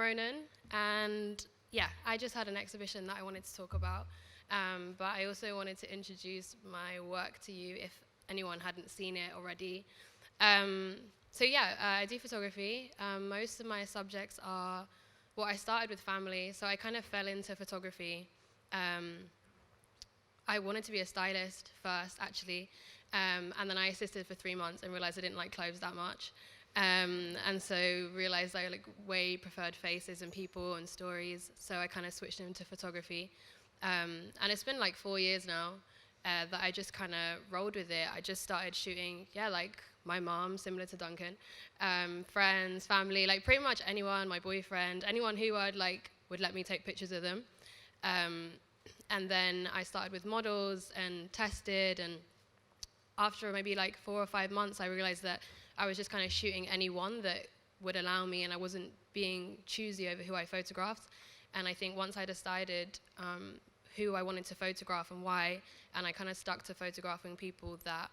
Ronan, and yeah, I just had an exhibition that I wanted to talk about, but I also wanted to introduce my work to you if anyone hadn't seen it already. So yeah, I do photography. Most of my subjects are, well, I started with family, so I kind of fell into photography. I wanted to be a stylist first, actually, and then I assisted for 3 months and realized I didn't like clothes that much. And so realized I way preferred faces and people and stories, so I kind of switched into photography. And it's been 4 years now that I just kind of rolled with it. I just started shooting, my mom, similar to Duncan, friends, family, pretty much anyone, my boyfriend, anyone who would let me take pictures of them. And then I started with models and tested, and after maybe 4 or 5 months, I realized that I was just kind of shooting anyone that would allow me, and I wasn't being choosy over who I photographed. And I think once I decided who I wanted to photograph and why, and I kind of stuck to photographing people that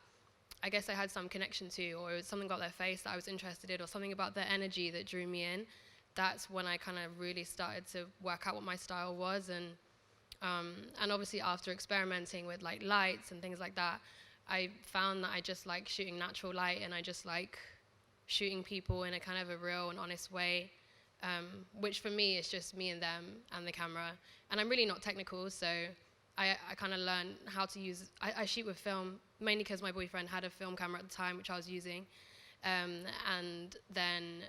I guess I had some connection to, or it was something about their face that I was interested in, or something about their energy that drew me in, that's when I kind of really started to work out what my style was. And obviously after experimenting with lights and things like that, I found that I just like shooting natural light, and I just like shooting people in a kind of a real and honest way, which for me is just me and them and the camera. And I'm really not technical, so I kind of learned how to use, I shoot with film, mainly because my boyfriend had a film camera at the time, which I was using. And then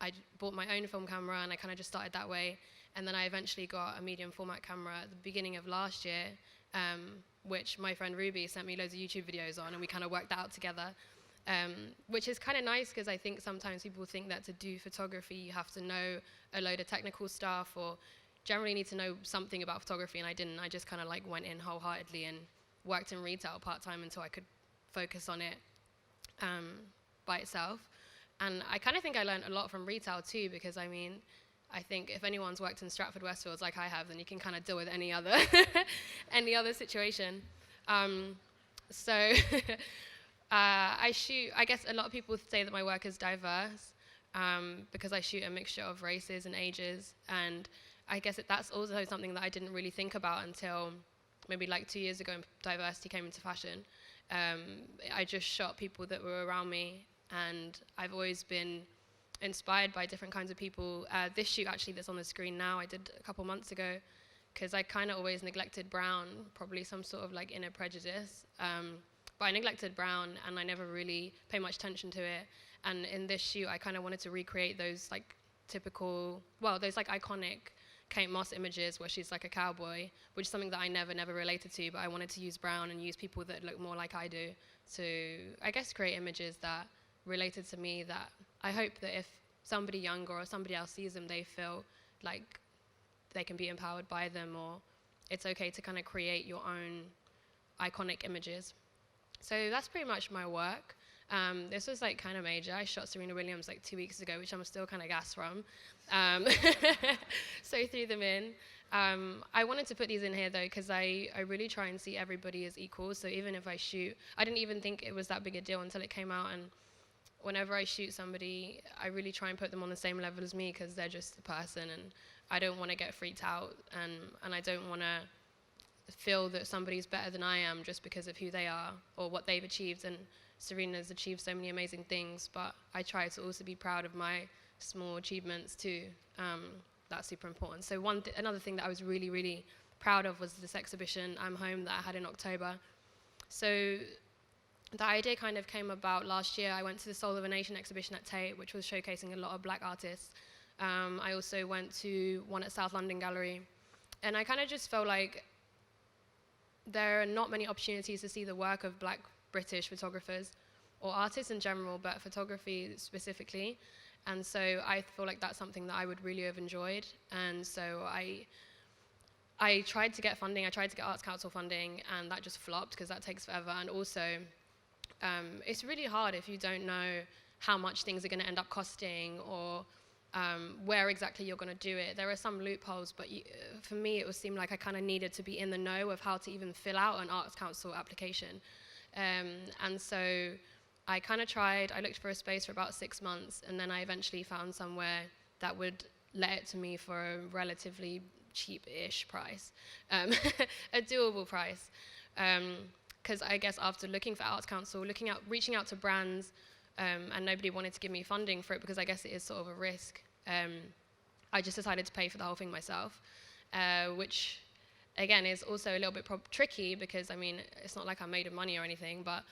I bought my own film camera, and I kind of just started that way. And then I eventually got a medium format camera at the beginning of last year, which my friend Ruby sent me loads of YouTube videos on, and we kind of worked that out together, which is kind of nice, because I think sometimes people think that to do photography you have to know a load of technical stuff, or generally need to know something about photography, and I didn't. I just kind of went in wholeheartedly and worked in retail part-time until I could focus on it by itself. And I kind of think I learned a lot from retail too, because I mean, I think if anyone's worked in Stratford Westfields like I have, then you can kind of deal with any other any other situation. So I shoot, I guess a lot of people say that my work is diverse, because I shoot a mixture of races and ages, and I guess that's also something that I didn't really think about until maybe 2 years ago when diversity came into fashion. I just shot people that were around me, and I've always been inspired by different kinds of people. This shoot actually that's on the screen now, I did a couple months ago, because I kind of always neglected brown, probably some sort of inner prejudice. But I neglected brown, and I never really paid much attention to it. And in this shoot, I kind of wanted to recreate those typical, well, those iconic Kate Moss images where she's a cowboy, which is something that I never related to, but I wanted to use brown and use people that look more like I do to, I guess, create images that related to me, that I hope that if somebody younger or somebody else sees them, they feel like they can be empowered by them, or it's okay to kind of create your own iconic images. So that's pretty much my work. This was kind of major. I shot Serena Williams 2 weeks ago, which I'm still kind of gassed from. So threw them in. I wanted to put these in here though, because I really try and see everybody as equal. So even if I shoot, I didn't even think it was that big a deal until it came out. And whenever I shoot somebody, I really try and put them on the same level as me, because they're just a person, and I don't want to get freaked out, and I don't want to feel that somebody's better than I am just because of who they are or what they've achieved. And Serena's achieved so many amazing things, but I try to also be proud of my small achievements too. That's super important. So another thing that I was really, really proud of was this exhibition, I'm Home, that I had in October. So the idea kind of came about last year. I went to the Soul of a Nation exhibition at Tate, which was showcasing a lot of black artists. I also went to one at South London Gallery, and I kind of just felt like there are not many opportunities to see the work of black British photographers, or artists in general, but photography specifically. And so I feel like that's something that I would really have enjoyed. And so I tried to get funding. I tried to get Arts Council funding, and that just flopped because that takes forever. And also, it's really hard if you don't know how much things are going to end up costing, or where exactly you're going to do it. There are some loopholes, but for me, it would seem like I kind of needed to be in the know of how to even fill out an Arts Council application. And so I kind of tried. I looked for a space for about 6 months, and then I eventually found somewhere that would let it to me for a relatively cheap-ish price, a doable price. Because I guess after looking for Arts Council, reaching out to brands, and nobody wanted to give me funding for it because I guess it is sort of a risk, I just decided to pay for the whole thing myself, which again is also a little bit tricky because, I mean, it's not like I'm made of money or anything, but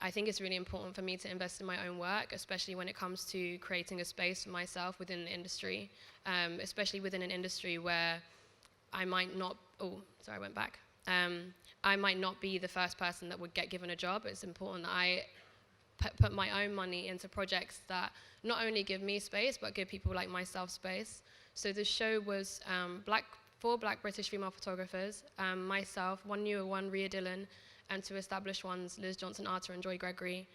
I think it's really important for me to invest in my own work, especially when it comes to creating a space for myself within the industry, especially within an industry where I might not, I might not be the first person that would get given a job. It's important that I put my own money into projects that not only give me space, but give people like myself space. So the show was 4 Black British female photographers, myself, one newer one, Ria Dillon, and 2 established ones, Liz Johnson-Arter and Joy Gregory.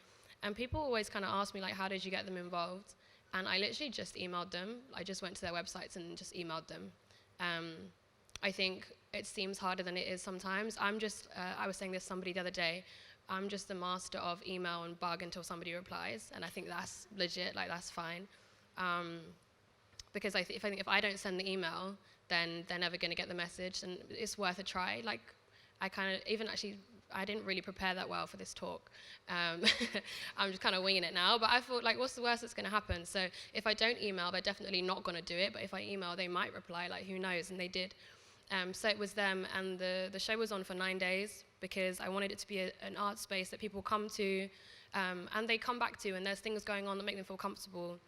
And people always kind of ask me, like, how did you get them involved? And I literally just emailed them. I just went to their websites and just emailed them. I think it seems harder than it is sometimes. I was saying this to somebody the other day, I'm just the master of email and bug until somebody replies, and I think that's legit, like that's fine. Because I think if I don't send the email, then they're never gonna get the message, and it's worth a try. Like, I didn't really prepare that well for this talk. I'm just kind of winging it now, but I thought, like, what's the worst that's gonna happen? So if I don't email, they're definitely not gonna do it, but if I email, they might reply, like, who knows, and they did. So it was them, and the show was on for 9 days because I wanted it to be an art space that people come to, and they come back to, and there's things going on that make them feel comfortable.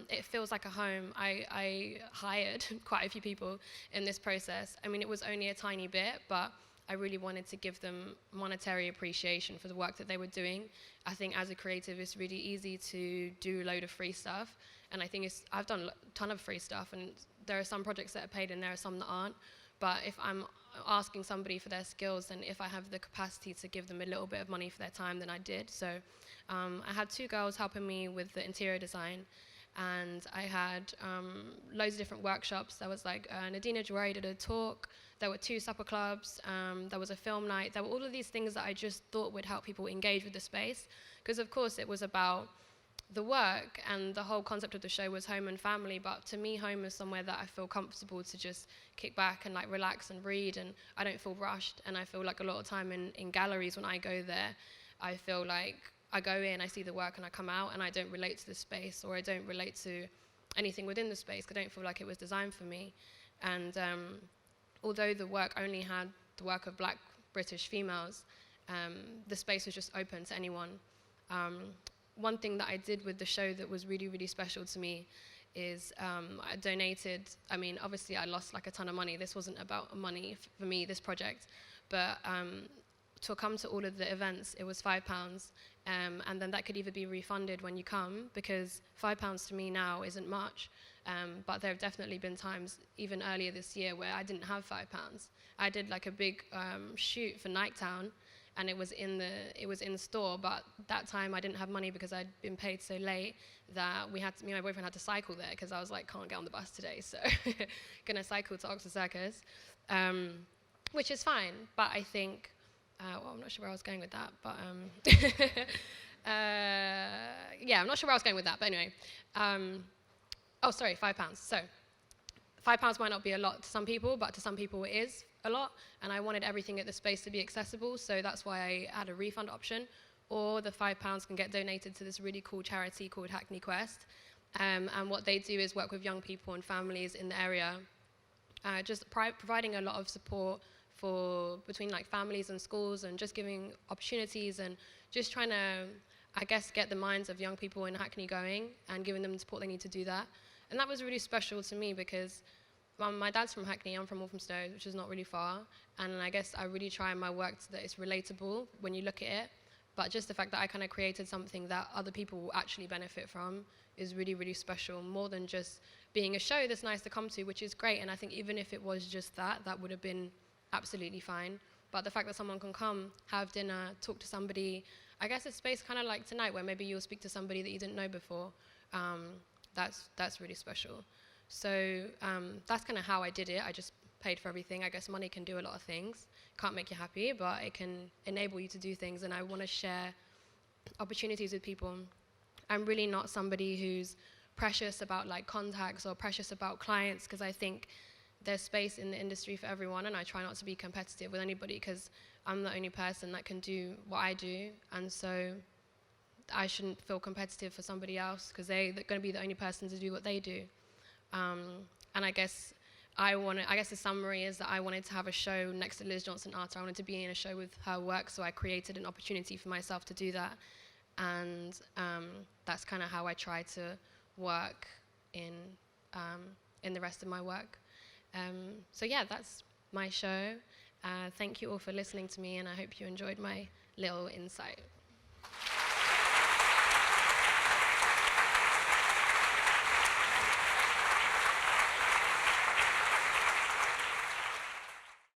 It feels like a home. I hired quite a few people in this process. I mean, it was only a tiny bit, but I really wanted to give them monetary appreciation for the work that they were doing. I think as a creative, it's really easy to do a load of free stuff, and I think I've done a ton of free stuff, and there are some projects that are paid and there are some that aren't. But if I'm asking somebody for their skills, and if I have the capacity to give them a little bit of money for their time, then I did. So I had 2 girls helping me with the interior design, and I had loads of different workshops. There was like Nadina Jawari did a talk, there were 2 supper clubs, there was a film night, there were all of these things that I just thought would help people engage with the space. Because of course it was about the work, and the whole concept of the show was home and family, but to me home is somewhere that I feel comfortable to just kick back and like relax and read, and I don't feel rushed. And I feel like a lot of time in galleries when I go there, I feel like I go in, I see the work, and I come out and I don't relate to the space, or I don't relate to anything within the space because I don't feel like it was designed for me. And although the work only had the work of Black British females, the space was just open to anyone. One thing that I did with the show that was really, really special to me is I donated, I mean, obviously I lost like a ton of money. This wasn't about money for me, this project, but to come to all of the events, it was £5, and then that could either be refunded when you come, because £5 to me now isn't much, but there have definitely been times, even earlier this year, where I didn't have £5. I did like a big shoot for Nighttown, and it was in the store, but that time I didn't have money because I'd been paid so late that me and my boyfriend had to cycle there, because I was like, can't get on the bus today, so gonna cycle to Oxford Circus, which is fine. But I think, well, I'm not sure where I was going with that, but yeah, I'm not sure where I was going with that, but anyway, oh, sorry, £5. So £5 might not be a lot to some people, but to some people it is a lot, and I wanted everything at the space to be accessible, so that's why I had a refund option, or the £5 can get donated to this really cool charity called Hackney Quest, and what they do is work with young people and families in the area, just providing a lot of support between like families and schools, and just giving opportunities, and just trying to, I guess, get the minds of young people in Hackney going, and giving them the support they need to do that. And that was really special to me because my dad's from Hackney, I'm from Walthamstow, which is not really far, and I guess I really try in my work that it's relatable when you look at it, but just the fact that I kind of created something that other people will actually benefit from is really, really special, more than just being a show that's nice to come to, which is great, and I think even if it was just that would have been absolutely fine. But the fact that someone can come, have dinner, talk to somebody, I guess it's space kind of like tonight where maybe you'll speak to somebody that you didn't know before, that's really special. So that's kind of how I did it. I just paid for everything. I guess money can do a lot of things. Can't make you happy, but it can enable you to do things, and I want to share opportunities with people. I'm really not somebody who's precious about like contacts or precious about clients, because I think there's space in the industry for everyone, and I try not to be competitive with anybody because I'm the only person that can do what I do, and so I shouldn't feel competitive for somebody else because they're going to be the only person to do what they do. And I guess the summary is that I wanted to have a show next to Liz Johnson Arthur. I wanted to be in a show with her work, so I created an opportunity for myself to do that. And that's kind of how I try to work in the rest of my work. So yeah, that's my show. Thank you all for listening to me, and I hope you enjoyed my little insight.